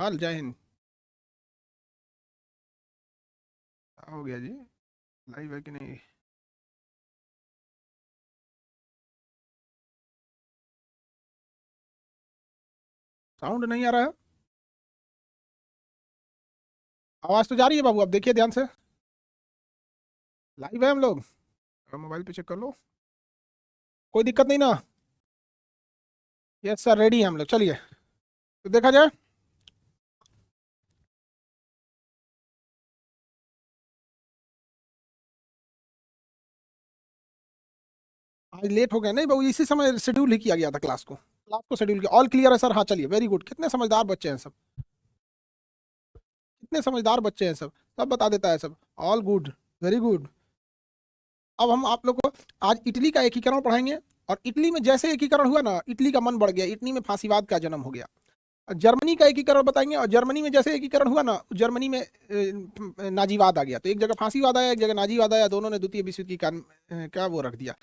हाल जय हिंद। क्या हो गया जी? लाइव है कि नहीं? साउंड नहीं आ रहा है। आवाज तो जा रही है बाबू, आप देखिए ध्यान से। लाइव है हम लोग। मोबाइल पे चेक कर लो। कोई दिक्कत नहीं ना? यस सर, रेडी हैं हम लोग, चलिए तो देखा जाए। आज लेट हो गए नहीं बाबू, इसी समय शेड्यूल ही किया गया था क्लास को शेड्यूल किया। ऑल क्लियर है सर? हाँ चलिए, वेरी गुड। कितने समझदार बच्चे हैं सब, कितने समझदार बच्चे हैं सब, सब बता देता है सब। All good, very good. अब हम आप लोग को आज इटली का एकीकरण पढ़ाएंगे। और इटली में जैसे एकीकरण हुआ ना, इटली का मन बढ़ गया, इटली में फांसीवाद का जन्म हो गया। जर्मनी का एकीकरण बताएंगे, और जर्मनी में जैसे एकीकरण हुआ ना, जर्मनी में नाजीवाद आ गया। तो एक जगह फांसीवाद आया, एक जगह नाजीवाद आया, दोनों ने द्वितीय विश्व युद्ध की क्या वो रख दिया।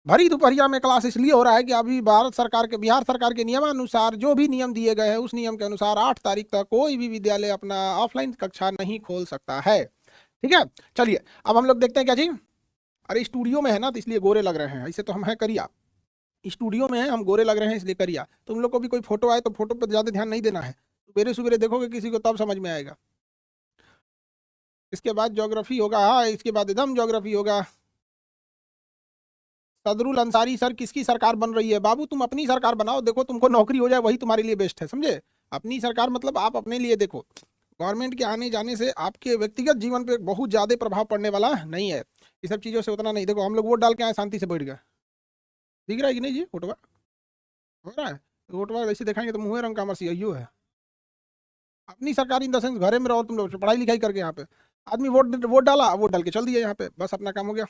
भरी दोपहरिया में क्लास इसलिए हो रहा है कि अभी बिहार सरकार के नियमानुसार जो भी नियम दिए गए हैं, उस नियम के अनुसार 8 तारीख तक कोई भी विद्यालय अपना ऑफलाइन कक्षा नहीं खोल सकता है। ठीक है, चलिए अब हम लोग देखते हैं क्या जी। अरे स्टूडियो में है ना, तो इसलिए गोरे लग रहे हैं, ऐसे तो हम है करिया। स्टूडियो में है, हम गोरे लग रहे हैं इसलिए करिया। तुम लोग को भी कोई फोटो आए तो फोटो पर ज्यादा ध्यान नहीं देना है। सवेरे सवेरे देखोगे किसी को तब समझ में आएगा। इसके बाद ज्योग्राफी होगा, हाँ इसके बाद एकदम ज्योग्राफी होगा। सदरुल अंसारी सर, किसकी सरकार बन रही है? बाबू तुम अपनी सरकार बनाओ, देखो तुमको नौकरी हो जाए वही तुम्हारे लिए बेस्ट है, समझे? अपनी सरकार मतलब आप अपने लिए देखो। गवर्नमेंट के आने जाने से आपके व्यक्तिगत जीवन पे बहुत ज्यादा प्रभाव पड़ने वाला नहीं है। ये सब चीजों से उतना नहीं। देखो हम लोग वोट डाल के आए, शांति से बैठ गए। दिख रहा है कि नहीं जी फोटो? हो रहा है तो वोट ऐसे दिखाएंगे तो मुँह रंग का हमारा सीईओ है। अपनी सरकार इन द सेंस, घरे में रहो तुम लोग पढ़ाई लिखाई करके। यहाँ पे आदमी वोट वोट डाला, वोट डाल के चल दिया, यहाँ पे बस अपना काम हो गया।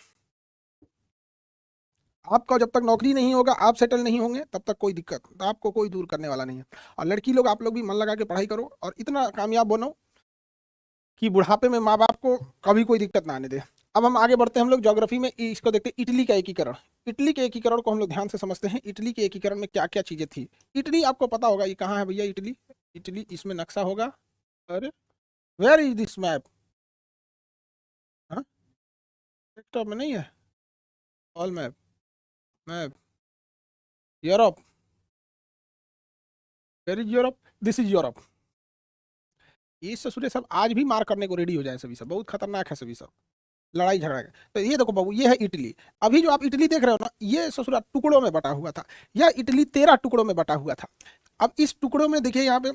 आपका जब तक नौकरी नहीं होगा, आप सेटल नहीं होंगे, तब तक कोई दिक्कत तो आपको कोई दूर करने वाला नहीं है। और लड़की लोग, आप लोग भी मन लगा के पढ़ाई करो और इतना कामयाब बनो कि बुढ़ापे में माँ बाप को कभी कोई दिक्कत ना आने दे। अब हम आगे बढ़ते हैं, हम लोग ज्योग्राफी में इसको देखते हैं, इटली का एकीकरण। इटली के एकीकरण को हम लोग ध्यान से समझते हैं। इटली के एकीकरण में क्या क्या चीजें थी। इटली आपको पता होगा, ये कहाँ है भैया इटली? इटली इसमें नक्शा होगा। अरे वेयर इज दिस मैप? हाँ, डेस्कटॉप में नहीं है। All map, map Europe. Where is Europe? This is Europe. ये ससुरे सब आज भी मार करने को रेडी हो जाए, सभी सब बहुत खतरनाक है सभी सब, लड़ाई झगड़ा के। तो ये देखो बाबू, ये है इटली। अभी जो आप इटली देख रहे हो ना, ये ससुरा टुकड़ों में बटा हुआ था। यह इटली 13 टुकड़ों में बटा हुआ था। अब इस टुकड़ों में देखिए, यहाँ पे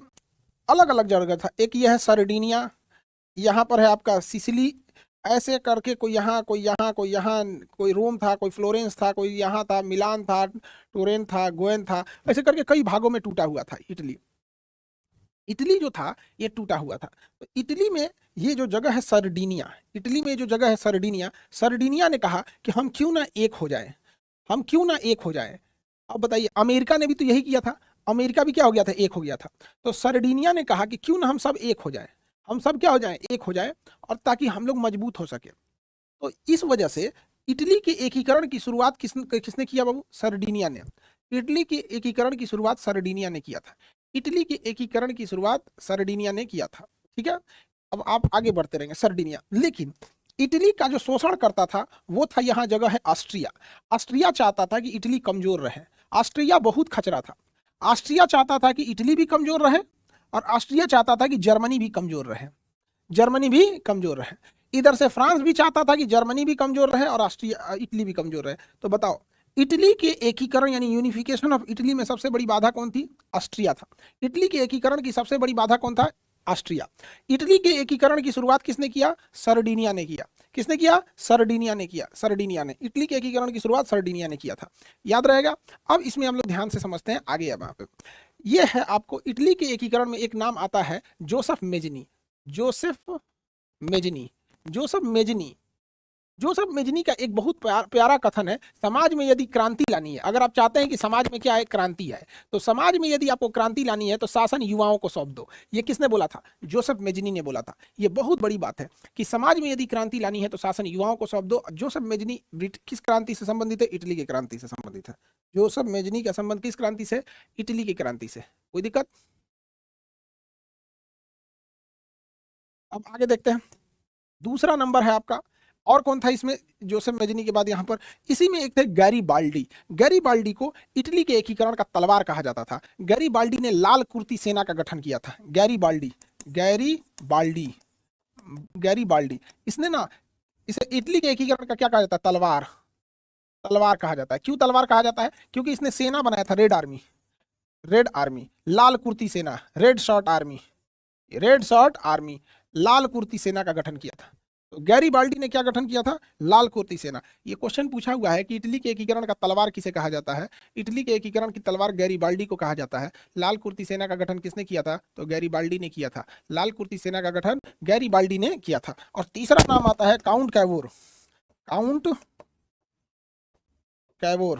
अलग अलग जगह था। एक ये है सरडीनिया, यहाँ पर है आपका सिसिली। ऐसे करके कोई यहाँ, कोई यहाँ, कोई यहाँ, कोई रोम था, कोई फ्लोरेंस था, कोई यहाँ था, मिलान था, टोरेन था, गोएन था। ऐसे करके कई भागों में टूटा हुआ था इटली। इटली जो था ये टूटा हुआ था। तो इटली में ये जो जगह है सरडीनिया, इटली में जो जगह है सरडीनिया, सरडीनिया ने कहा कि हम क्यों ना एक हो जाए, हम क्यों ना एक हो जाए। अब बताइए, अमेरिका ने भी तो यही किया था। अमेरिका भी क्या हो गया था? एक हो गया था। तो सरडीनिया ने कहा कि क्यों ना हम सब एक हो जाए, हम सब क्या हो जाए? एक हो जाए, और ताकि हम लोग मजबूत हो सके। तो इस वजह से इटली के एकीकरण की शुरुआत किसने किया बाबू? सरडीनिया ने। इटली के एकीकरण की शुरुआत सरडीनिया ने किया था। इटली के एकीकरण की शुरुआत सरडीनिया ने किया था। ठीक है, अब आप आगे बढ़ते रहेंगे। सरडीनिया, लेकिन इटली का जो शोषण करता था वो था, यहाँ जगह है ऑस्ट्रिया। ऑस्ट्रिया चाहता था कि इटली कमजोर रहे। ऑस्ट्रिया बहुत खचरा था। ऑस्ट्रिया चाहता था कि इटली भी कमजोर रहे, और ऑस्ट्रिया चाहता था कि जर्मनी भी कमजोर रहे, जर्मनी भी कमजोर रहे। इधर से फ्रांस भी चाहता था कि जर्मनी भी कमजोर रहे और ऑस्ट्रिया इटली भी कमजोर रहे। तो बताओ, इटली के एकीकरण यानी यूनिफिकेशन ऑफ इटली में सबसे बड़ी बाधा कौन थी? ऑस्ट्रिया था। इटली के एकीकरण की सबसे बड़ी बाधा कौन था? ऑस्ट्रिया। इटली के एकीकरण की शुरुआत किसने किया? सरडीनिया ने किया। किसने किया? सरडीनिया ने किया। सरडीनिया ने इटली के एकीकरण की शुरुआत सरडीनिया ने किया था। याद रहेगा। अब इसमें हम लोग ध्यान से समझते हैं आगे। अब यहाँ पे ये है, आपको इटली के एकीकरण में एक नाम आता है, Joseph Mazzini. Joseph Mazzini, Joseph Mazzini. Joseph Mazzini का एक बहुत प्यारा कथन है। समाज में यदि क्रांति लानी है, अगर आप चाहते हैं कि समाज में क्या है, क्रांति है, तो समाज में यदि आपको क्रांति लानी है तो शासन युवाओं को सौंप दो। ये किसने बोला था? जोसेफ मेजनी ने बोला था। ये बहुत बड़ी बात है कि समाज में यदि क्रांति लानी है तो शासन युवाओं को सौंप दो। जोसेफ मेजनी किस क्रांति से संबंधित है? इटली की क्रांति से संबंधित है। जोसेफ मेजनी का संबंध किस क्रांति से? इटली की क्रांति से। कोई दिक्कत? अब आगे देखते हैं, दूसरा नंबर है आपका, और कौन था इसमें जोसेफ मेजनी के बाद यहाँ पर, इसी में एक थे गैरीबाल्डी। गैरीबाल्डी को इटली के एकीकरण का तलवार कहा जाता था। गैरीबाल्डी ने लाल कुर्ती सेना का गठन किया था। गैरीबाल्डी, गैरीबाल्डी, गैरीबाल्डी, इसने ना, इसे इटली के एकीकरण का क्या कहा जाता है, तलवार, तलवार कहा जाता है। क्यों तलवार कहा जाता है? क्योंकि इसने सेना बनाया था, रेड आर्मी, रेड आर्मी, लाल कुर्ती सेना, red shirt army, red shirt army, लाल कुर्ती सेना का गठन किया था। तो गैरीबाल्डी ने क्या गठन किया था? लाल कुर्ती सेना। ये क्वेश्चन पूछा हुआ है कि इटली के एकीकरण का तलवार किसे कहा जाता है? इटली के एकीकरण की तलवार गैरीबाल्डी को कहा जाता है। लाल कुर्ती सेना का गठन किसने किया था? तो गैरीबाल्डी ने किया था। लाल कुर्ती सेना का गठन गैरीबाल्डी ने किया था। और तीसरा नाम आता है count Cavour. Count Cavour,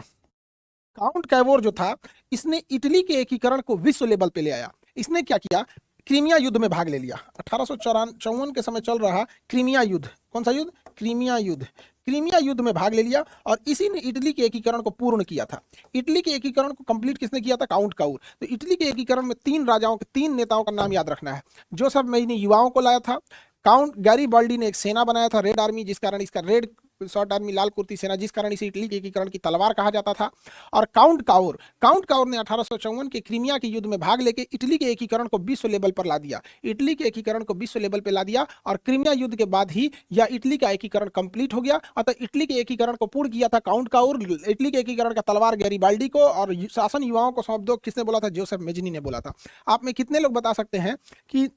count Cavour जो था, इसने इटली के एकीकरण को विश्व लेवल पे ले आया। इसने क्या किया? क्रीमिया युद्ध में भाग ले लिया। 1854 के समय चल रहा क्रीमिया युद्ध, कौन सा युद्ध? क्रीमिया युद्ध। क्रीमिया युद्ध में भाग ले लिया और इसी ने इटली के एकीकरण को पूर्ण किया था। इटली के एकीकरण को कंप्लीट किसने किया था? Count Cavour. तो इटली के एकीकरण में 3 राजाओं के 3 नेताओं का नाम याद रखना है। जोसेफ मेजनी युवाओं को लाया था, काउंट गैरीबाल्डी ने एक सेना बनाया था, रेड आर्मी, जिस कारण इसका रेड शॉर्ट आर्मी, लाल कुर्ती सेना, जिस कारण इसे इटली के एकीकरण की तलवार कहा जाता था। और काउंट कैवोर, काउंट कैवोर ने 1854 के क्रीमिया के युद्ध में भाग लेके इटली के एकीकरण को विश्व लेवल पर ला दिया। इटली के एकीकरण को विश्व लेवल पर ला दिया और क्रीमिया युद्ध के बाद ही यह इटली का एकीकरण कंप्लीट हो गया। अतः इटली के एकीकरण को पूर्ण किया था काउंट कैवोर। इटली के एकीकरण का तलवार गैरीबाल्डी को और शासन युवाओं को सौंप दो, किसने बोला था? जोसेफ मेजनी ने बोला था। आप में कितने लोग बता सकते हैं कि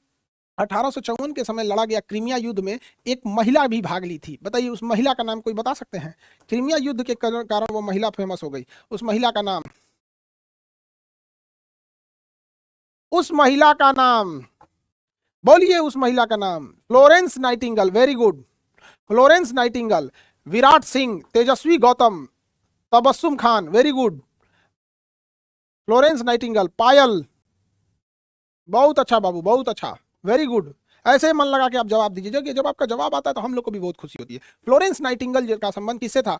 1854 के समय लड़ा गया क्रीमिया युद्ध में एक महिला भी भाग ली थी? बताइए, उस महिला का नाम कोई बता सकते हैं? क्रीमिया युद्ध के कारण वो महिला फेमस हो गई। उस महिला का नाम, उस महिला का नाम बोलिए, उस महिला का नाम। Florence Nightingale, very good, Florence Nightingale. Virat Singh, Tejaswi Gautam, Tabassum Khan, very good. Florence Nightingale, Payal, बहुत अच्छा बाबू, बहुत अच्छा, वेरी गुड। ऐसे मन लगा के आप जवाब दीजिए, जब आपका जवाब आता है तो हम लोग को भी बहुत खुशी होती है। फ्लोरेंस नाइटिंगेल का संबंध किससे था?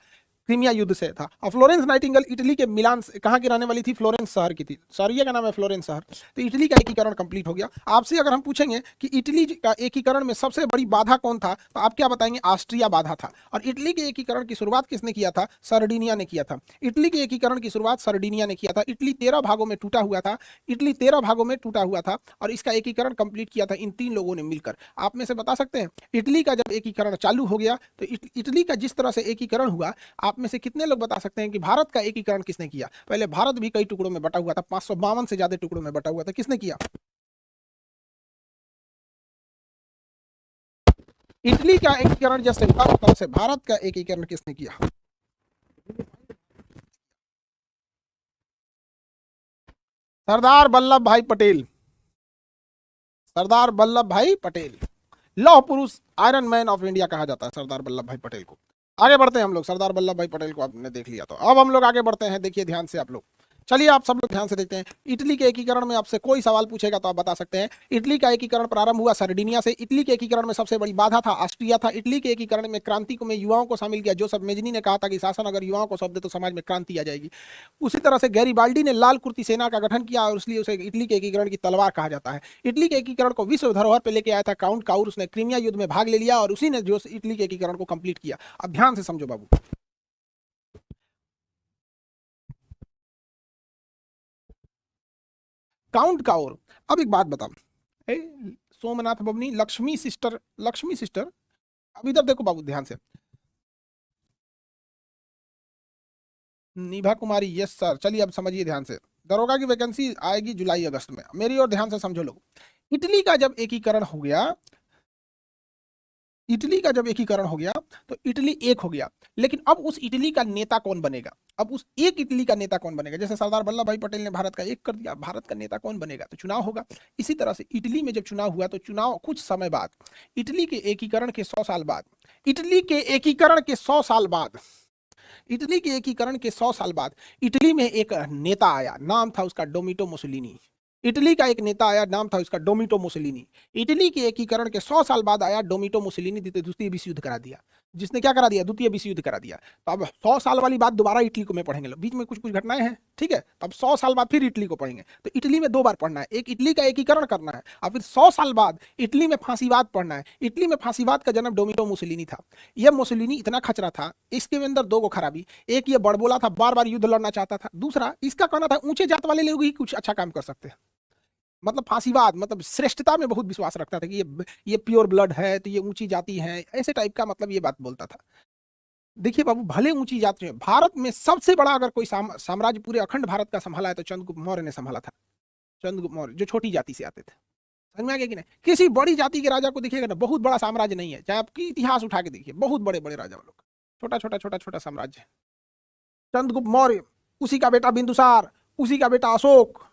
क्रीमिया युद्ध से था। और फ्लोरेंस नाइटिंगेल इटली के मिलान, कहाँ की रहने वाली थी? फ्लोरेंस शहर की थी। शहर का नाम है फ्लोरेंस शहर। तो इटली का एकीकरण कंप्लीट हो गया। आपसे अगर हम पूछेंगे कि इटली का एकीकरण में सबसे बड़ी बाधा कौन था, तो आप क्या बताएंगे? ऑस्ट्रिया बाधा था। और इटली के एकीकरण की शुरुआत किसने किया था? सर्डिनिया ने किया था। इटली के एकीकरण की शुरुआत सर्डिनिया ने किया था। इटली 13 भागों में टूटा हुआ था। इटली 13 भागों में टूटा हुआ था और इसका एकीकरण कंप्लीट किया था इन 3 लोगों ने मिलकर। आप में से बता सकते हैं इटली का जब एकीकरण चालू हो गया तो इटली का जिस तरह से एकीकरण हुआ, आप में से कितने लोग बता सकते हैं कि भारत का एकीकरण किसने किया? पहले भारत भी कई टुकड़ों में बटा हुआ था, 552 से ज्यादा टुकड़ों में बटा हुआ था। किसने किया? इटली का एकीकरण जैसे हुआ उस तरह से भारत का एकीकरण किसने किया? सरदार वल्लभ भाई पटेल, सरदार वल्लभ भाई पटेल। लौह पुरुष, आयरन मैन ऑफ इंडिया कहा जाता है सरदार वल्लभ भाई पटेल को। आगे बढ़ते हैं हम लोग। सरदार वल्लभ भाई पटेल को आपने देख लिया, तो अब हम लोग आगे बढ़ते हैं। देखिए ध्यान से आप लोग, चलिए आप सब लोग ध्यान से देखते हैं। इटली के एकीकरण में आपसे कोई सवाल पूछेगा तो आप बता सकते हैं। इटली का एकीकरण प्रारंभ हुआ सर्डिनिया से। इटली के एकीकरण में सबसे बड़ी बाधा था ऑस्ट्रिया था। इटली के एकीकरण में क्रांति को में युवाओं को शामिल किया। जोसेफ मेजनी ने कहा था कि शासन अगर युवाओं को सौंप दे तो समाज में क्रांति आ जाएगी। उसी तरह से गैरीबाल्डी ने लाल कुर्ती सेना का गठन किया और इसलिए उसे इटली के एकीकरण की तलवार कहा जाता है। इटली के एकीकरण को विश्व धरोहर पर लेके आया था काउंट कैवोर। उसने क्रीमिया युद्ध में भाग ले लिया और उसी ने जो इटली के एकीकरण को कंप्लीट किया। अब ध्यान से समझो बाबू, काउंट कैवोर। अब एक बात बताओ, सोमनाथ बबनी, लक्ष्मी सिस्टर, लक्ष्मी सिस्टर, अब इधर देखो बाबू ध्यान से। निभा कुमारी, यस सर। चलिए अब समझिए ध्यान से। दरोगा की वैकेंसी आएगी जुलाई अगस्त में। मेरी और ध्यान से समझो लोग। इटली का जब एकीकरण हो गया, इटली का जब एकीकरण हो गया तो इटली एक हो गया। लेकिन अब उस इटली का नेता कौन बनेगा? अब उस एक इटली का नेता कौन बनेगा? जैसे सरदार वल्लभ भाई पटेल ने भारत का एक कर दिया, भारत का नेता कौन बनेगा? तो चुनाव होगा। इसी तरह से इटली में जब चुनाव हुआ तो चुनाव कुछ समय बाद, इटली के एकीकरण के 100 साल बाद, इटली के एकीकरण के 100 साल बाद, इटली के एकीकरण के 100 साल बाद इटली में एक नेता आया, नाम था उसका डोमिटो मुसोलिनी। इटली का एक नेता आया, नाम था उसका डोमिटो मुसोलिनी। इटली के एकीकरण के 100 साल बाद आया डोमिटो मुसोलिनी, दूसरी विश्व युद्ध करा दिया। जिसने क्या करा दिया, द्वितीय विश्व युद्ध करा दिया। तो अब 100 साल वाली बात दोबारा इटली को में पढ़ेंगे, बीच में कुछ कुछ घटनाएं हैं, ठीक है। तो अब 100 साल बाद फिर इटली को पढ़ेंगे। तो इटली में 2 बार पढ़ना है, एक इटली का एकीकरण करना है, और फिर 100 साल बाद इटली में फांसीवाद पढ़ना है। इटली में फांसीवाद का जन्म डोमिनो मुसोलिनी था। यह मुसोलिनी इतना खचरा था, इसके अंदर 2 गो खराबी, एक ये बड़बोला था, बार बार युद्ध लड़ना चाहता था, दूसरा इसका कहना था ऊंचे जात वाले लोग ही कुछ अच्छा काम कर सकते हैं। मतलब फांसीवाद, मतलब श्रेष्ठता में बहुत विश्वास रखता था कि ये प्योर ब्लड है, तो ये ऊंची जाति है, ऐसे टाइप का मतलब ये बात बोलता था। देखिए बाबू, भले ऊंची जाति में भारत में सबसे बड़ा अगर कोई साम्राज्य पूरे अखंड भारत का संभाला है तो चंद्रगुप्त मौर्य ने संभाला था। चंद्रगुप्त मौर्य जो छोटी जाति से आते थे, समझ में आ गया कि नहीं। किसी बड़ी जाति के राजा को देखिएगा ना, बहुत बड़ा साम्राज्य नहीं है, चाहे आपकी इतिहास उठा के देखिए, बहुत बड़े बड़े राजा लोग, छोटा छोटा छोटा छोटा साम्राज्य है। चंद्रगुप्त मौर्य, उसी का बेटा बिंदुसार, उसी का बेटा अशोक,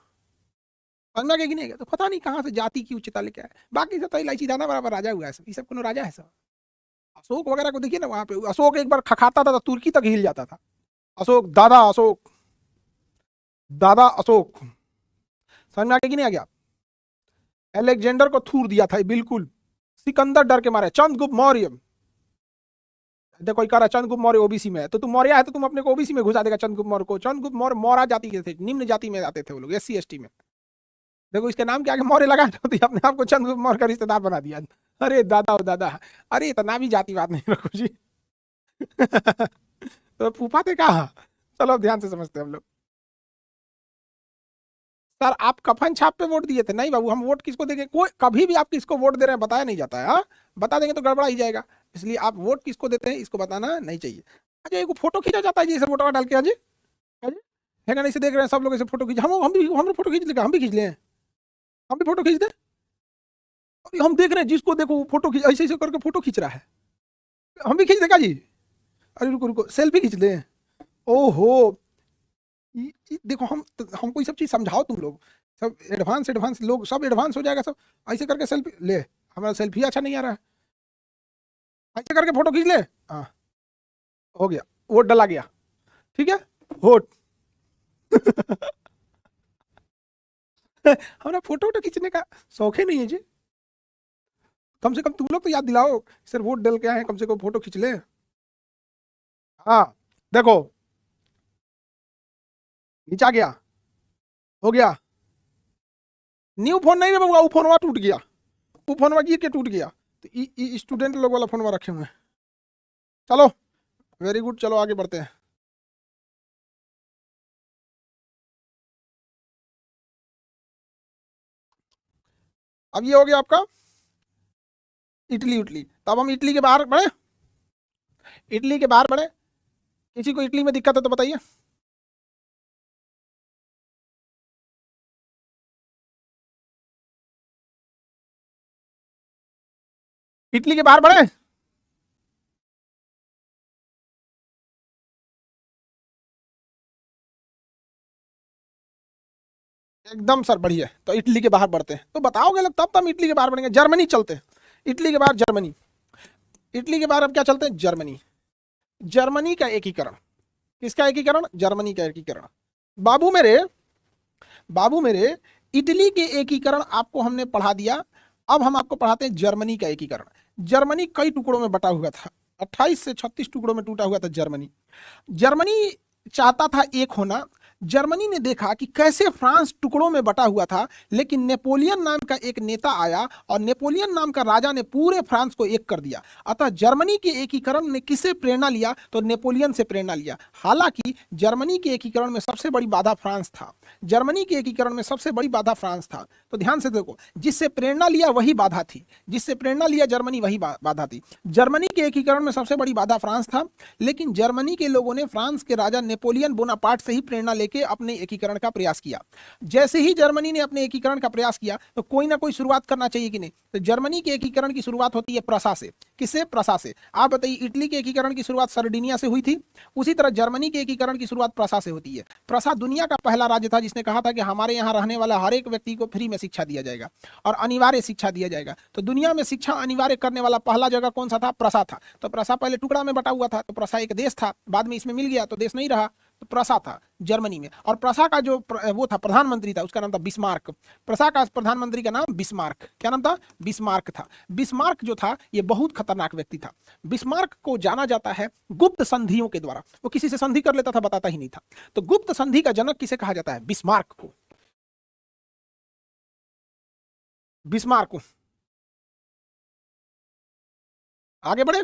समझ में आ गया कि नहीं। तो पता नहीं कहाँ से जाति की उच्चता लेके आए। बाकी सब तो इलायची दाना बराबर राजा हुआ है, सब ये सब कोनो राजा है सब। अशोक वगैरह को देखिए ना, वहां पे अशोक एक बार खखाता था तो तुर्की तक हिल जाता था। अशोक, दादा अशोक, दादा अशोक, समझ में आ गया कि नहीं आ गया। अलेक्जेंडर को थूर दिया था बिल्कुल, सिकंदर डर के मारे। चंद्रगुप्त मौर्य, देखो कोई कह रहा चंद्रगुप्त मौर्य ओबीसी में है, तो तुम मौर्य है तो तुम अपने को ओबीसी में घुसा देगा चंद्रगुप्त मौर्य को। चंद्रगुप्त मौर्य मौर्य जाति के थे, निम्न जाति में आते थे वो लोग, SC ST में। देखो इसके नाम के आगे मौर्य लगा तो अपने आप को चंद्रगुप्त मौर्य का रिश्तेदार बना दिया। अरे दादा ओ दादा, अरे इतना भी जाति बात नहीं रखो जी। तो फूफा थे कहा। चलो अब ध्यान से समझते हैं हम लोग। सर आप कफन छाप पे वोट दिए थे? नहीं बाबू, हम वोट किसको देंगे, कोई कभी भी आप किसको वोट दे रहे हैं बताया नहीं जाता है। हाँ, बता देंगे तो गड़बड़ा ही जाएगा, इसलिए आप वोट किसको देते हैं इसको बताना नहीं चाहिए। अच्छा, एक फोटो खींचा जाता है जी, ऐसे फोटो डाल के अजय है ना, इसे देख रहे हैं सब लोग, ऐसे फोटो खींच, हम फोटो खींच लेगा, हम भी खींच लें, हम भी फोटो खींच दें। हम देख रहे हैं जिसको देखो फोटो खींच, ऐसे ऐसे करके फोटो खींच रहा है, हम भी खींच देगा जी। अरे रुको रुको, सेल्फी खींच लें। ओहो, देखो हमको ये सब चीज समझाओ तुम लोग, सब एडवांस एडवांस लोग, सब एडवांस हो जाएगा सब। ऐसे करके सेल्फी ले, हमारा सेल्फी अच्छा नहीं आ रहा है, ऐसे करके फोटो खींच ले। हाँ हो गया, वोट डला गया, ठीक है, वोट। हमारा फोटो वोटो खींचने का शौक ही नहीं है जी। कम से कम तुम लोग तो याद दिलाओ, सर वोट डल के आए हैं, कम से कम फोटो खींच ले। हाँ देखो, नीचा गया, हो गया। न्यू फोन नहीं बाबू, वो फोनवा टूट गया, वो फोनवा गिर के टूट गया, तो स्टूडेंट लोग वाला फोनवा रखे हुए हैं। चलो वेरी गुड, चलो आगे बढ़ते हैं। अब ये हो गया आपका इटली उटली। तो अब हम इटली के बाहर बढ़े, इटली के बाहर बढ़े। किसी को इटली में दिक्कत है तो बताइए। इटली के बाहर बढ़े। एकदम सर बढ़िया। तो इटली के बाहर बढ़ते हैं, तो बताओगे लोग तब तो हम इटली के बाहर बढ़ेंगे। जर्मनी चलते हैं, इटली के बाहर जर्मनी। इटली के बाहर अब क्या चलते हैं, जर्मनी। जर्मनी का एकीकरण, किसका एकीकरण, जर्मनी का एकीकरण। बाबू मेरे, बाबू मेरे, इटली के एकीकरण आपको हमने पढ़ा दिया। अब हम आपको पढ़ाते हैं जर्मनी का एकीकरण। जर्मनी कई टुकड़ों में बटा हुआ था, 28 से 36 टुकड़ों में टूटा हुआ था जर्मनी। जर्मनी चाहता था एक होना। जर्मनी ने देखा कि कैसे फ्रांस टुकड़ों में बटा हुआ था, लेकिन नेपोलियन नाम का एक नेता आया और नेपोलियन नाम का राजा ने पूरे फ्रांस को एक कर दिया। अतः जर्मनी के एकीकरण ने किससे प्रेरणा लिया, तो नेपोलियन से प्रेरणा लिया। हालांकि जर्मनी के एकीकरण में सबसे बड़ी बाधा फ्रांस था, जर्मनी के एकीकरण में सबसे बड़ी बाधा फ्रांस था। तो ध्यान से देखो, जिससे प्रेरणा लिया वही बाधा थी, जिससे प्रेरणा लिया जर्मनी वही बाधा थी। जर्मनी के एकीकरण में सबसे बड़ी बाधा फ्रांस था, लेकिन जर्मनी के लोगों ने फ्रांस के राजा नेपोलियन बोनापार्ट से ही प्रेरणा लेके अपने एकीकरण का प्रयास किया। जैसे ही जर्मनी ने अपने एकीकरण का प्रयास किया तो कोई ना कोई शुरुआत करना चाहिए कि नहीं। तो जर्मनी के एकीकरण की शुरुआत होती है प्रसा से। किससे, प्रसा से। आप बताइए, इटली के एकीकरण की शुरुआत सर्डिनिया से हुई थी, उसी तरह जर्मनी के एकीकरण की शुरुआत प्रसा से होती है। प्रसा दुनिया का पहला राज्य था जिसने कहा था कि हमारे यहाँ रहने वाला हर एक व्यक्ति को फ्री में शिक्षा दिया जाएगा और अनिवार्य शिक्षा दिया जाएगा। तो दुनिया में शिक्षा अनिवार्य करने वाला पहला जगह कौन सा था, प्रसा था। तो प्रसा पहले टुकड़ा में बटा हुआ था, तो प्रसा एक देश था, बाद में इसमें मिल गया तो देश नहीं रहा। तो प्रसा था जर्मनी में, और प्रसा का जो वो था प्रधानमंत्री था उसका नाम था बिस्मार्क। प्रसा का प्रधानमंत्री का नाम बिस्मार्क, क्या नाम था? बिस्मार्क था। बिस्मार्क जो था ये बहुत खतरनाक व्यक्ति था। बिस्मार्क को जाना जाता है गुप्त संधियों के द्वारा, वो किसी से संधि कर लेता था, बताता ही नहीं था। तो गुप्त संधि का जनक किसे कहा जाता है? बिस्मार्क को। बिस्मार्क को। आगे बढ़े।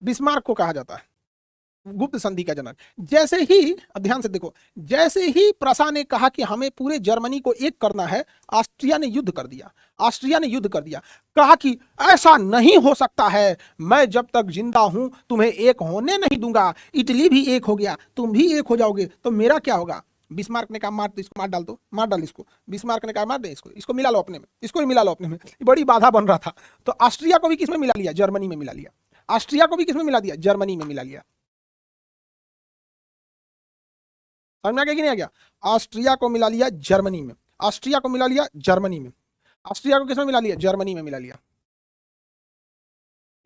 बिस्मार्क को कहा जाता है गुप्त संधि का जनक। जैसे ही, अब ध्यान से देखो, जैसे ही प्रसा ने कहा कि हमें पूरे जर्मनी को एक करना है, ऑस्ट्रिया ने युद्ध कर दिया। ऑस्ट्रिया ने युद्ध कर दिया, कहा कि ऐसा नहीं हो सकता है, मैं जब तक जिंदा हूं तुम्हें एक होने नहीं दूंगा। इटली भी एक हो गया, तुम भी एक हो जाओगे, तो मेरा क्या होगा? बिस्मार्क ने कहा मार दो इसको, मार डाल दो, मार डाल इसको। बिस्मार्क ने कहा मार दे इसको, इसको मिला लो अपने में, इसको ही मिला लो अपने में। बड़ी बाधा बन रहा था। तो ऑस्ट्रिया को भी किसमें मिला लिया? जर्मनी में मिला लिया। ऑस्ट्रिया को भी किसमें मिला दिया? जर्मनी में मिला लिया। समझ में आ गया कि नहीं आ गया? ऑस्ट्रिया को मिला लिया जर्मनी में, ऑस्ट्रिया को मिला लिया जर्मनी में, ऑस्ट्रिया को किसमें मिला लिया? जर्मनी में मिला लिया।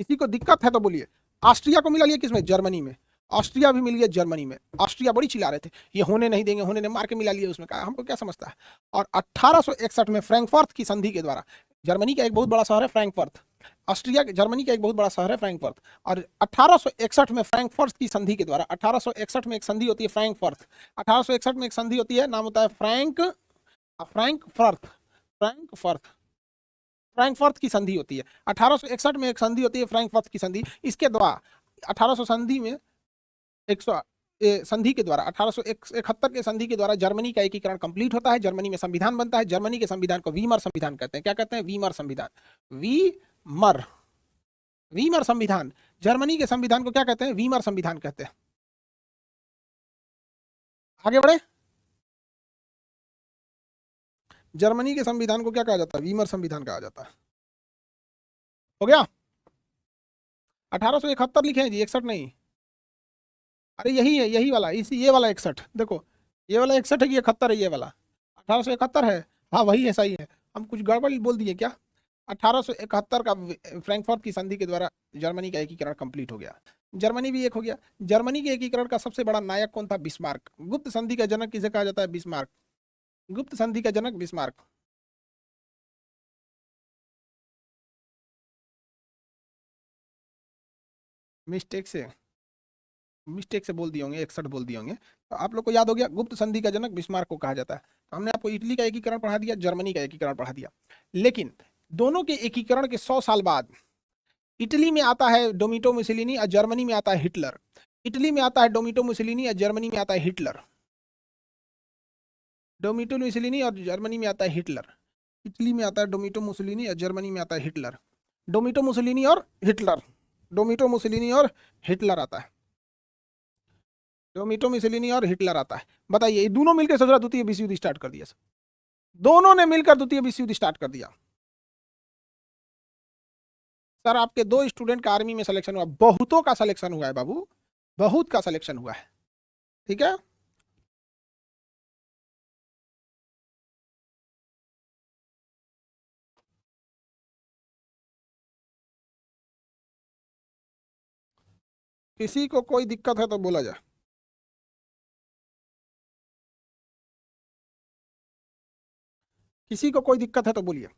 किसी को दिक्कत है तो बोलिए। ऑस्ट्रिया को मिला लिया किसमें? जर्मनी में। ऑस्ट्रिया भी मिल गया जर्मनी में। ऑस्ट्रिया बड़ी चिल्ला रहे थे ये होने नहीं देंगे, होने नहीं, मार के मिला लिया उसमें, कहा हमको क्या समझता है। और 1861 में फ्रैंकफर्ट की संधि के द्वारा, जर्मनी का एक बहुत बड़ा शहर है फ्रैंकफर्ट, ऑस्ट्रिया जर्मनी का एक बहुत बड़ा शहर है फ्रैंकफर्ट, और 1861 में फ्रैंकफर्ट की संधि के द्वारा, 1861 में एक संधि होती है फ्रैंकफर्ट, 1861 में एक संधि होती है, नाम होता है फ्रैंकफर्ट, फ्रैंकफर्ट, फ्रैंकफर्ट की संधि होती है। 1861 में एक संधि होती है फ्रैंकफर्ट की संधि। इसके द्वारा 1800 संधि में 100 संधि के द्वारा, 1871 के संधि के द्वारा जर्मनी का एकीकरण कंप्लीट होता है, जर्मनी में संविधान बनता है। जर्मनी के संविधान को वीमर संविधान कहते हैं। क्या कहते हैं? वीमर संविधान। वीमर, वीमर संविधान। जर्मनी के संविधान को क्या कहते हैं? वीमर संविधान कहते हैं। आगे बढ़े। जर्मनी के संविधान को क्या कहा जाता है? वीमर संविधान कहा जाता है। हो गया? 1871 लिखे हैं जी, 61 नहीं। अरे यही है, यही वाला, इसी ये वाला 61 देखो, ये वाला 61 है कि 71 है? ये वाला 1871 है। हाँ वही है, सही है। हम कुछ गड़बड़ बोल दिए क्या? 1871 का फ्रैंकफर्ट की संधि के द्वारा जर्मनी का एकीकरण कंप्लीट हो गया, जर्मनी भी एक हो गया। जर्मनी के एकीकरण का सबसे बड़ा नायक कौन था? बिस्मार्क। गुप्त संधि का जनक किसे कहा जाता है? बिस्मार्क। गुप्त संधि का जनक बिस्मार्क। मिस्टेक से बोल दिए होंगे, 61 बोल दिए होंगे, तो आप लोग को याद हो गया। गुप्त संधि का जनक बिस्मार्क को कहा जाता है। तो हमने आपको इटली का एकीकरण पढ़ा दिया, जर्मनी का एकीकरण पढ़ा दिया। लेकिन दोनों के एकीकरण के 100 साल बाद इटली में आता है डोमिटो मुसोलिनी और जर्मनी में आता है हिटलर। इटली में आता है डोमिटो मुसोलिनी और जर्मनी में आता है हिटलर। डोमिटो मुसोलिनी और जर्मनी में आता है हिटलर। इटली में आता है डोमिटो मुसोलिनी और जर्मनी में आता है हिटलर। डोमिटो मुसोलिनी और हिटलर, डोमिटो मुसोलिनी और हिटलर आता है। डोमिटो मुसोलिनी और हिटलर आता है। बताइए, ये दोनों मिलकर सर द्वितीय विश्व युद्ध स्टार्ट कर दिया। दोनों ने मिलकर द्वितीय विश्व युद्ध स्टार्ट कर दिया। सर आपके 2 स्टूडेंट का आर्मी में सिलेक्शन हुआ, बहुतों का सिलेक्शन हुआ है बाबू, बहुत का सिलेक्शन हुआ है। ठीक है, किसी को कोई दिक्कत है तो बोला जाए। किसी को कोई दिक्कत है तो बोलिए।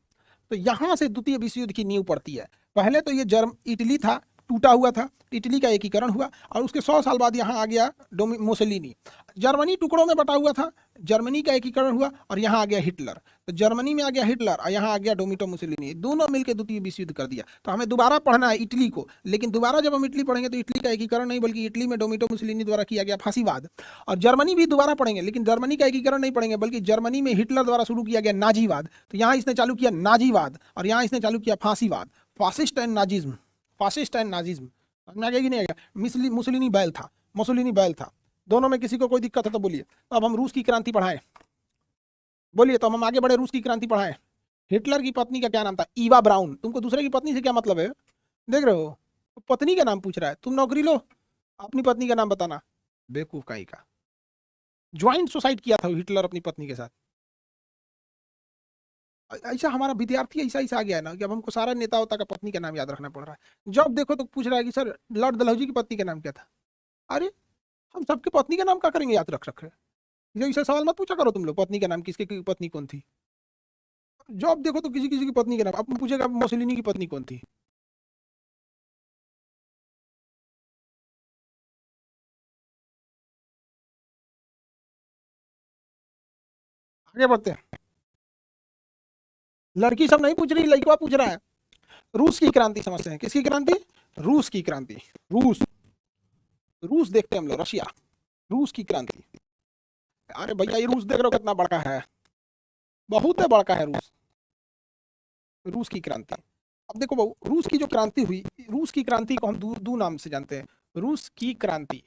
तो यहां से द्वितीय विश्व युद्ध की नींव पड़ती है। पहले तो ये इटली था, टूटा हुआ था, इटली का एकीकरण हुआ, और उसके 100 साल बाद यहाँ आ गया मुसोलिनी। जर्मनी टुकड़ों में बटा हुआ था, जर्मनी का एकीकरण हुआ, और यहाँ आ गया हिटलर। तो जर्मनी में आ गया हिटलर और यहाँ आ गया डोमिटो मुसोलिनी, दोनों मिलकर द्वितीय विश्व युद्ध कर दिया। तो हमें दोबारा पढ़ना है इटली को, लेकिन दोबारा जब हम इटली पढ़ेंगे तो इटली का एकीकरण नहीं, बल्कि इटली में डोमिटो मुसोलिनी द्वारा किया गया फांसीवाद। और जर्मनी भी दोबारा पढ़ेंगे, लेकिन जर्मनी का एकीकरण नहीं पढ़ेंगे, बल्कि जर्मनी में हिटलर द्वारा शुरू किया गया नाजीवाद। तो यहाँ इसने चालू किया नाजीवाद, और यहाँ इसने चालू किया फांसीवाद, fascist and Nazism, fascist and Nazism. समझ में आ गया कि नहीं आएगा? मुसोलिनी बैल था, मुसोलिनी बैल था। दोनों में किसी को कोई दिक्कत है तो बोलिए। तो अब हम रूस की क्रांति पढ़ाएं, बोलिए। तो हम आगे बढ़े, रूस की क्रांति पढ़ाएं। हिटलर की पत्नी का क्या नाम था? ईवा ब्राउन। तुमको दूसरे की पत्नी से क्या मतलब है? देख रहे हो, पत्नी का नाम पूछ रहा है। तुम नौकरी लो, अपनी पत्नी का नाम बताना, बेवकूफ कहीं का। ज्वाइंट सुसाइड किया था हिटलर अपनी पत्नी के साथ। ऐसा हमारा विद्यार्थी ऐसा ऐसा आ गया है ना कि अब हमको सारा नेता होता का पत्नी का नाम याद रखना पड़ रहा है। जब देखो तो पूछ रहा है कि सर लॉर्ड डलहौजी की पत्नी का नाम क्या था। अरे हम सबके पत्नी का नाम क्या करेंगे याद रख रखे। ये ऐसा सवाल मत पूछा करो तुम लोग, पत्नी का नाम किसके की पत्नी कौन थी। जब देखो तो किसी किसी की पत्नी का नाम, अब पूछेगा मुसोलिनी की पत्नी कौन थी। आगे बढ़ते हैं। लड़की सब नहीं पूछ रही, लड़का पूछ रहा है। रूस की क्रांति समझते हैं, किसकी क्रांति, रूस की क्रांति। रूस, रूस देखते हैं हम लोग, रशिया, रूस की क्रांति। अरे भैया ये रूस देख रहे हो कितना बड़का है, बहुत है बड़का है रूस। रूस की क्रांति, अब देखो बहू, रूस की जो क्रांति हुई, रूस की क्रांति को हम दो नाम से जानते हैं, रूस की क्रांति,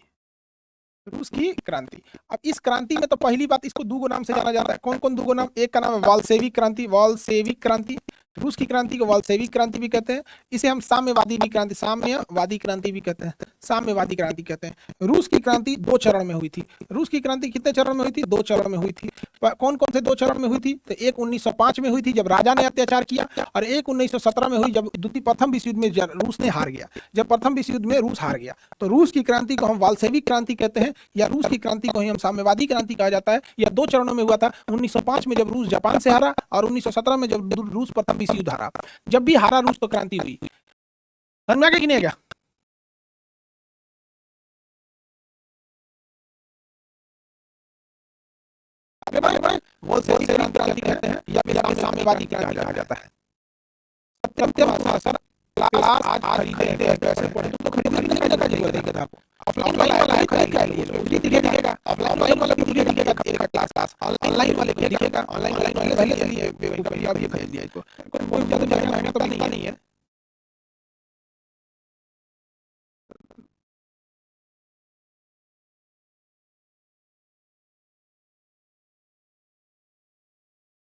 रूस की क्रांति। अब इस क्रांति में तो पहली बात इसको दो नाम से जाना जाता है। कौन कौन दो नाम, एक का नाम है वाल्सेविक क्रांति, वाल्सेविक क्रांति। रूस की क्रांति को वाल्सेविक क्रांति भी कहते हैं। इसे हम साम्यवादी भी क्रांति, साम्यवादी क्रांति भी कहते हैं, साम्यवादी क्रांति कहते हैं। रूस की क्रांति दो चरण में हुई थी। रूस की क्रांति कितने चरण में हुई थी, दो चरण में हुई थी। कौन कौन से दो चरण में हुई थी, तो एक 1905 में हुई थी जब राजा ने अत्याचार किया, और एक 1917 में हुई जब प्रथम विश्व युद्ध में रूस ने हार गया। जब प्रथम विश्व युद्ध में रूस हार गया, तो रूस की क्रांति को हम वाल्सेविक क्रांति कहते हैं, या रूस की क्रांति को ही हम साम्यवादी क्रांति कहा जाता है। यह दो चरणों में हुआ था, 1905 में जब रूस जापान से हारा, और 1917 में जब रूस प्रथम विश्व युद्ध हारा। जब भी हारा रूस तो क्रांति हुई। समझ में आ गया कि नहीं आ गया। क्रांति कहते हैं या फिर साम्यवादी क्रांति कहा जाता है। सत्यम शासन क्लास आज खरीदे कैसे पढ़े तो खरीदने का जरूरत है किताब को। ऑफलाइन वाला खरीद के लिए फ्री दिखेगा, ऑफलाइन वाला फ्री दिखेगा एक क्लास, ऑनलाइन वाले को दिखेगा, ऑनलाइन वाले पहले से लिए अब ये खरीद लिया इसको, कोई ज्यादा महंगा तो नहीं है।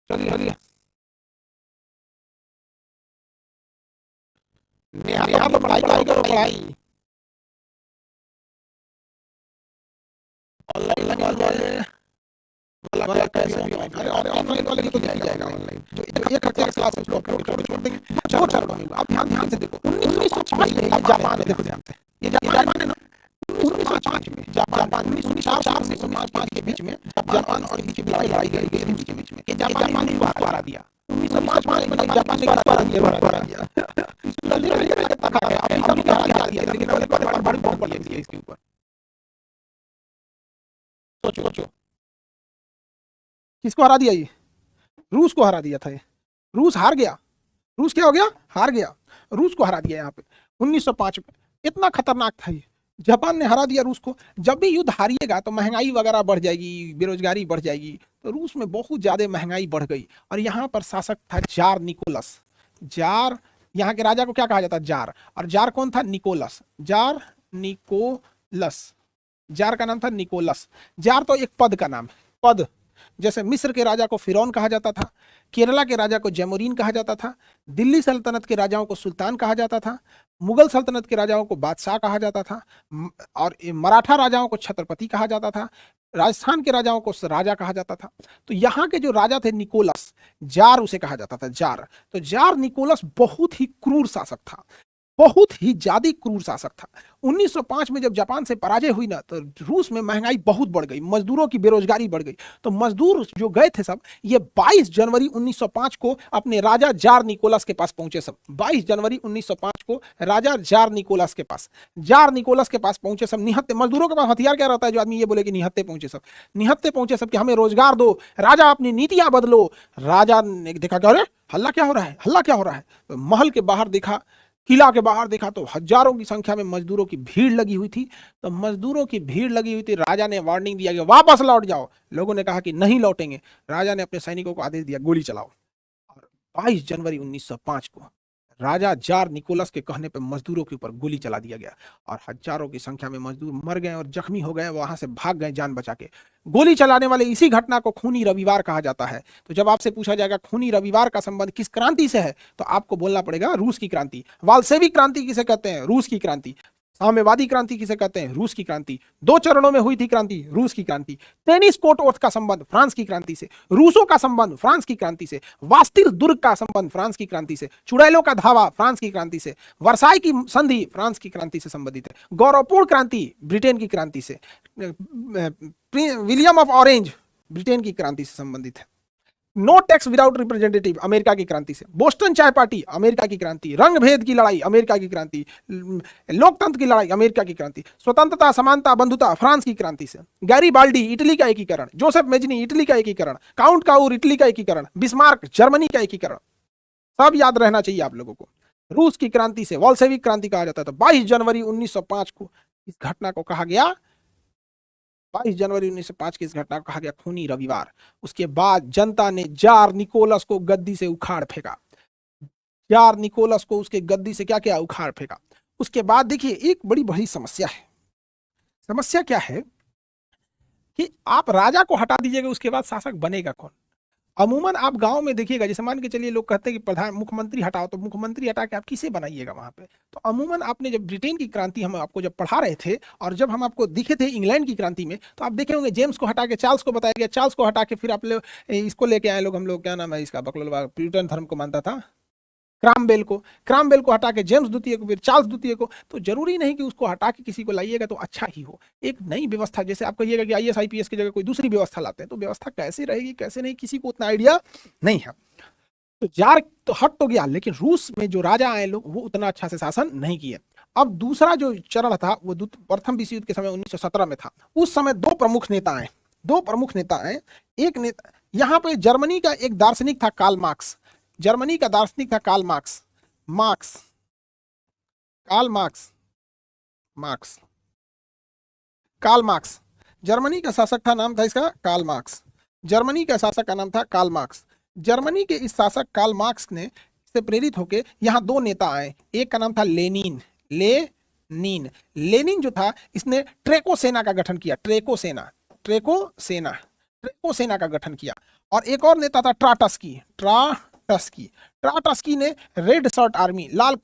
चलिए यहाँ तो पढ़ाई करो, पढ़ाई ऑनलाइन वाले कैसे ऑनलाइन वाले की तो नहीं जाएगा। ऑनलाइन जो एक क्लास उसको अपलोड छोड़ देंगे, चार चार बनेगा। आप ध्यान से देखो 1905 में जापान, देखो ध्यान से, ये जापान है ना, 1905 में जापान, 1904 से 1905 के बीच में जापान और बीच में लड़ाई गई रूस के बीच में। ये जापान ने बात हरा दिया 1905 में, जापान ने बात हरा दिया। इसके ऊपर सोचो किसको हरा दिया, ये रूस को हरा दिया था। ये रूस हार गया, रूस क्या हो गया, हार गया, रूस को हरा दिया यहाँ पे 1905 में। इतना खतरनाक था ये, जापान ने हरा दिया रूस को। जब भी युद्ध हारिएगा तो महंगाई वगैरह बढ़ जाएगी, बेरोजगारी बढ़ जाएगी, तो रूस में बहुत ज्यादा महंगाई बढ़ गई। और यहाँ पर शासक था जार निकोलस। जार, यहाँ के राजा को क्या कहा जाता है, जार। और जार कौन था, निकोलस, जार निकोलस। जार का नाम था निकोलस। जार तो एक पद का नाम है, पद। जैसे मिस्र के राजा को फिरौन कहा जाता था, केरला के राजा को जैमुरीन कहा जाता था, दिल्ली सल्तनत के राजाओं को सुल्तान कहा जाता था, मुगल सल्तनत के राजाओं को बादशाह कहा जाता था, और मराठा राजाओं को छत्रपति कहा जाता था, राजस्थान के राजाओं को राजा कहा जाता था। तो यहाँ के जो राजा थे निकोलस, जार उसे कहा जाता था, जार। तो जार निकोलस बहुत ही क्रूर शासक था, बहुत ही ज्यादा क्रूर शासक था। 1905 में जब जापान से पराजय हुई ना, तो रूस में महंगाई बहुत बढ़ गई, मजदूरों की बेरोजगारी बढ़ गई। तो मजदूर जो गए थे सब, ये 22 जनवरी 1905 को अपने राजा जार निकोलस के पास पहुंचे। सब 22 जनवरी 1905 को राजा जार निकोलस के पास, जार निकोलस के पास पहुंचे सब। निहत्ते मजदूरों के पास हथियार क्या रहता है, जो आदमी ये बोले कि निहत्ते पहुंचे सब, निहत्ते पहुंचे सब कि हमें रोजगार दो, राजा अपनी नीतियां बदलो। राजा ने देखा क्या, अरे हल्ला क्या हो रहा है, हल्ला क्या हो रहा है। तो महल के बाहर देखा, किला के बाहर देखा, तो हजारों की संख्या में मजदूरों की भीड़ लगी हुई थी। तो मजदूरों की भीड़ लगी हुई थी, राजा ने वार्निंग दिया कि वापस लौट जाओ। लोगों ने कहा कि नहीं लौटेंगे। राजा ने अपने सैनिकों को आदेश दिया, गोली चलाओ। और 22 जनवरी 1905 को राजा जार निकोलस के कहने पर मजदूरों के ऊपर गोली चला दिया गया, और हजारों की संख्या में मजदूर मर गए और जख्मी हो गए, वहां से भाग गए जान बचा के। गोली चलाने वाले इसी घटना को खूनी रविवार कहा जाता है। तो जब आपसे पूछा जाएगा खूनी रविवार का संबंध किस क्रांति से है, तो आपको बोलना पड़ेगा रूस की क्रांति। वाल्सेविक क्रांति किसे कहते हैं, रूस की क्रांति। साम्यवादी क्रांति किसे कहते हैं? रूस की क्रांति। 2 चरणों में हुई थी क्रांति, रूस की क्रांति। टेनिस कोर्ट ओथ का संबंध फ्रांस की क्रांति से, रूसों का संबंध फ्रांस की क्रांति से, वास्तिल दुर्ग का संबंध फ्रांस की क्रांति से, चुड़ैलों का धावा फ्रांस की क्रांति से, वर्साई की संधि फ्रांस की क्रांति से संबंधित है, गौरवपूर्ण क्रांति ब्रिटेन की क्रांति से, विलियम ऑफ ऑरेंज ब्रिटेन की क्रांति से संबंधित है, no tax without representative America की क्रांति से, बोस्टन चाय पार्टी अमेरिका की क्रांति, रंग भेद की लड़ाई अमेरिका की क्रांति, लोकतंत्र की लड़ाई अमेरिका की क्रांति, स्वतंत्रता समानता बंधुता फ्रांस की क्रांति से, गैरीबाल्डी इटली का एकीकरण, जोसेफ मेजनी इटली का एकीकरण, काउंट काउर इटली का एकीकरण, बिस्मार्क जर्मनी का एकीकरण। सब याद रहना चाहिए आप लोगों को। रूस की क्रांति से वॉल्शेविक क्रांति कहा जाता था। 22 जनवरी 1905 को इस घटना को कहा गया, 22 जनवरी 1905 की इस घटना को कहा गया खूनी रविवार। उसके बाद जनता ने जार निकोलस को गद्दी से उखाड़ फेंका, जार निकोलस को उसके गद्दी से क्या क्या उखाड़ फेंका। उसके बाद देखिए एक बड़ी समस्या है। समस्या क्या है कि आप राजा को हटा दीजिएगा, उसके बाद शासक बनेगा कौन? अमूमन आप गांव में देखिएगा, जैसे मान के चलिए लोग कहते हैं कि प्रधान मुख्यमंत्री हटाओ, तो मुख्यमंत्री हटा के आप किसे बनाइएगा वहां पे? तो अमूमन आपने जब ब्रिटेन की क्रांति हम आपको जब पढ़ा रहे थे और जब हम आपको दिखे थे इंग्लैंड की क्रांति में, तो आप देखे होंगे जेम्स को हटा के चार्ल्स को बताया गया, चार्ल्स को हटा के फिर आप लोग इसको लेके आए लोग, हम लोग क्या नाम है इसका, बकलोल प्यूरिटन धर्म को मानता था, क्रामबेल को हटा के जेम्स द्वितीय को, फिर चार्ल्स द्वितीय को। तो जरूरी नहीं कि उसको हटा के किसी को लाइएगा तो अच्छा ही हो। एक नई व्यवस्था, जैसे आप कहिएगा कि आईएएस आईपीएस की जगह कोई दूसरी व्यवस्था लाते हैं, तो व्यवस्था कैसे रहेगी कैसे नहीं, किसी को उतना आइडिया नहीं है। तो जार तो हट तो गया, लेकिन रूस में जो राजा आए लोग वो उतना अच्छा से शासन नहीं किए। अब दूसरा जो चरण था वो प्रथम विश्व युद्ध के समय 1917 में था। उस समय दो प्रमुख नेता आए। एक नेता यहाँ पे जर्मनी का एक दार्शनिक था कार्ल मार्क्स, जर्मनी का दार्शनिक था कार्ल मार्क्स। जर्मनी का शासक था, नाम था इसका कार्ल मार्क्स। जर्मनी का शासक का नाम था कार्ल मार्क्स। जर्मनी के इस शासक कार्ल मार्क्स ने से प्रेरित होकर यहाँ दो नेता आए। एक का नाम था लेनिन जो था, इसने ट्रेको सेना का गठन किया, ट्रेको सेना का गठन किया। और एक और नेता था ट्राटस्की ने रेड शर्ट आर्मी, लाल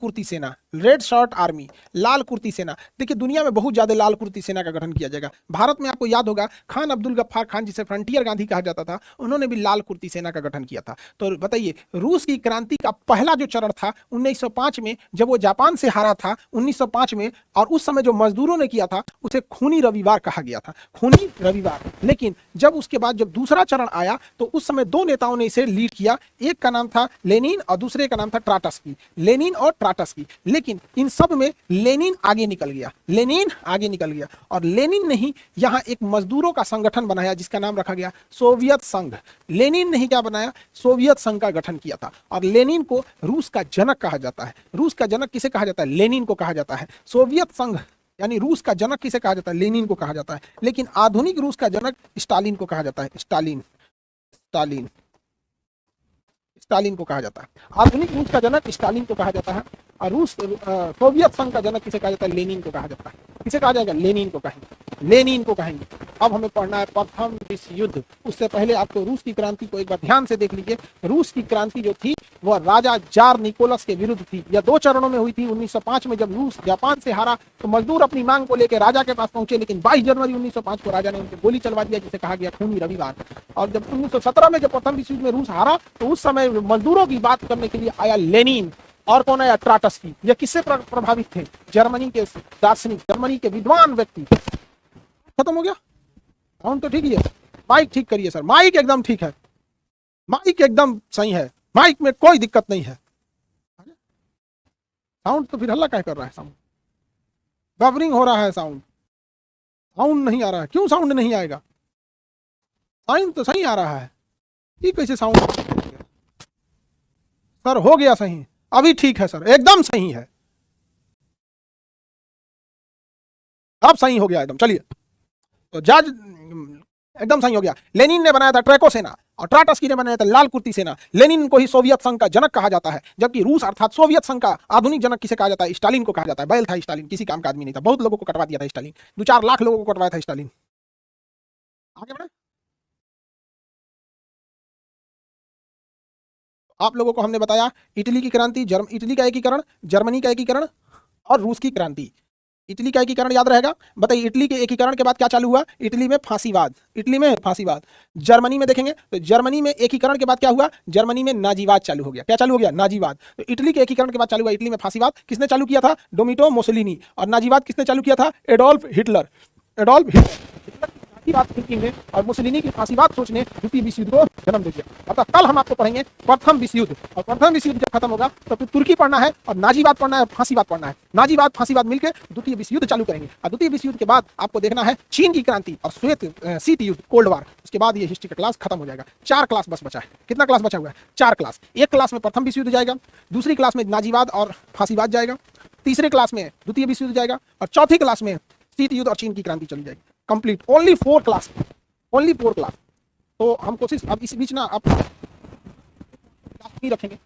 कुर्ती सेना। देखिए दुनिया में बहुत ज्यादा लाल कुर्ती सेना का गठन किया जाएगा। भारत में आपको याद होगा खान अब्दुल गफ्फार खान, जिसे फ्रंटियर गांधी कहा जाता था, उन्होंने भी लाल कुर्ती सेना का गठन किया था। तो बताइए रूस की क्रांति का पहला जो चरण था 1905 में, जब वो जापान से हारा था 1905 में, और उस समय जो मजदूरों ने किया था उसे खूनी रविवार कहा गया था, खूनी रविवार। लेकिन जब उसके बाद जब दूसरा चरण आया तो उस समय दो नेताओं ने इसे लीड किया। एक का नाम था लेनिन और दूसरे का नाम था ट्राटस्की, लेनिन और ट्राटस्की। लेकिन इन सब में लेनिन आगे निकल गया और लेनिन ने ही यहाँ एक मजदूरों का संगठन बनाया जिसका नाम रखा गया सोवियत संघ। लेनिन ने ही क्या बनाया? सोवियत संघ का गठन किया था। और लेनिन को रूस का जनक कहा जाता है। रूस का जनक किसे कहा जाता है? लेनिन को कहा जाता है। सोवियत संघ यानी रूस का जनक किसे कहा जाता है? लेनिन को कहा जाता है। लेकिन आधुनिक रूस का जनक स्टालिन को कहा जाता है। स्टालिन को कहा जाता है। आधुनिक रूस का जनक स्टालिन को कहा जाता है। और सोवियत संघ का जनक किसे कहा जाता है? लेनिन को कहा जाता है। किसे कहा जाएगा? लेनिन को कहेंगे। अब हमें पढ़ना है प्रथम विश्व युद्ध। उससे पहले आपको रूस की क्रांति को एक बार ध्यान से देख लीजिए। रूस की क्रांति जो थी वह राजा जार निकोलस के विरुद्ध थी। यह दो चरणों में हुई थी। 1905 में जब रूस जापान से हारा तो मजदूर अपनी मांग को लेकर राजा के पास पहुंचे, लेकिन 22 जनवरी 1905 को राजा ने उनके गोली चलवा दिया, जिसे कहा गया खूनी रविवार। और जब 1917 में जब प्रथम विश्व युद्ध में रूस हारा तो उस समय मजदूरों की बात करने के लिए आया लेनिन। और कौन आया? ट्राटस्की। ये किससे प्रभावित थे? जर्मनी के दार्शनिक, जर्मनी के विद्वान व्यक्ति। खत्म हो गया? साउंड तो ठीक ही है। माइक ठीक करिए सर, माइक एकदम ठीक है, माइक एकदम सही है, माइक में कोई दिक्कत नहीं है। साउंड तो फिर हल्ला क्या कर रहा है? साउंड बबरिंग हो रहा है, साउंड नहीं आ रहा है। क्यों साउंड नहीं आएगा? साउंड तो सही आ रहा है। ये कैसे साउंड? सर हो गया सही, अभी ठीक है सर, एकदम सही है, अब सही हो गया एकदम। चलिए, तो जज एकदम सही हो गया। लेनिन ने बनाया था ट्रेको सेना और ट्राटस्की ने बनाया था लाल कुर्ती सेना। लेनिन को ही सोवियत संघ का जनक कहा जाता है, जबकि रूस अर्थात सोवियत संघ का आधुनिक जनक किसे कहा जाता है? स्टालिन को कहा जाता है। बैल था स्टालिन, किसी काम का आदमी नहीं था, बहुत लोगों को कटवा दिया था स्टालिन, 2-4 लाख लोगों को कटवाया था स्टालिन। आगे बढ़े। आप लोगों को हमने बताया इटली की क्रांति, इटली का एकीकरण, जर्मनी का एकीकरण और रूस की क्रांति। इटली का एकीकरण याद रहेगा, बताइए इटली के एकीकरण के बाद क्या चालू हुआ? इटली में फांसीवाद, इटली में फांसीवाद। जर्मनी में देखेंगे तो जर्मनी में एकीकरण के बाद क्या हुआ? जर्मनी में नाजीवाद चालू हो गया। क्या चालू हो गया? नाजीवाद। तो इटली के एकीकरण के बाद चालू हुआ इटली में फांसीवाद। किसने चालू किया था? डोमिटो मुसोलिनी। और नाजीवाद किसने चालू किया था? Adolf Hitler. एडोल्फ हिटलर की बात थिंकिंग ने और मुसोलिनी की फांसीवाद सोच ने द्वितीय विश्व युद्ध को जन्म दे दिया। अतः कल हम आपको पढ़ेंगे प्रथम विश्व युद्ध, और प्रथम विश्व युद्ध जब खत्म होगा तो फिर तुर्की पढ़ना है और नाजीवाद पढ़ना है और फांसीवाद पढ़ना है। नाजीवाद फांसीवाद मिलकर द्वितीय विश्व युद्ध चालू करेंगे, और द्वितीय विश्व युद्ध के बाद आपको देखना है चीन की क्रांति और श्वेत शीत युद्ध, कोल्ड वार। उसके बाद ये हिस्ट्री का क्लास खत्म हो जाएगा। 4 क्लास बस बचा है। कितना क्लास बचा हुआ है? 4 क्लास। एक क्लास में प्रथम विश्व युद्ध जाएगा, दूसरी क्लास में नाजीवाद और फांसीवाद जाएगा, तीसरे क्लास में द्वितीय विश्व युद्ध जाएगा, और चौथी क्लास में शीत युद्ध और चीन की क्रांति चली जाएगी। Complete. Only 4 class, only 4 class. तो हम कोशिश अब इस बीच ना आप क्लास नहीं रखेंगे।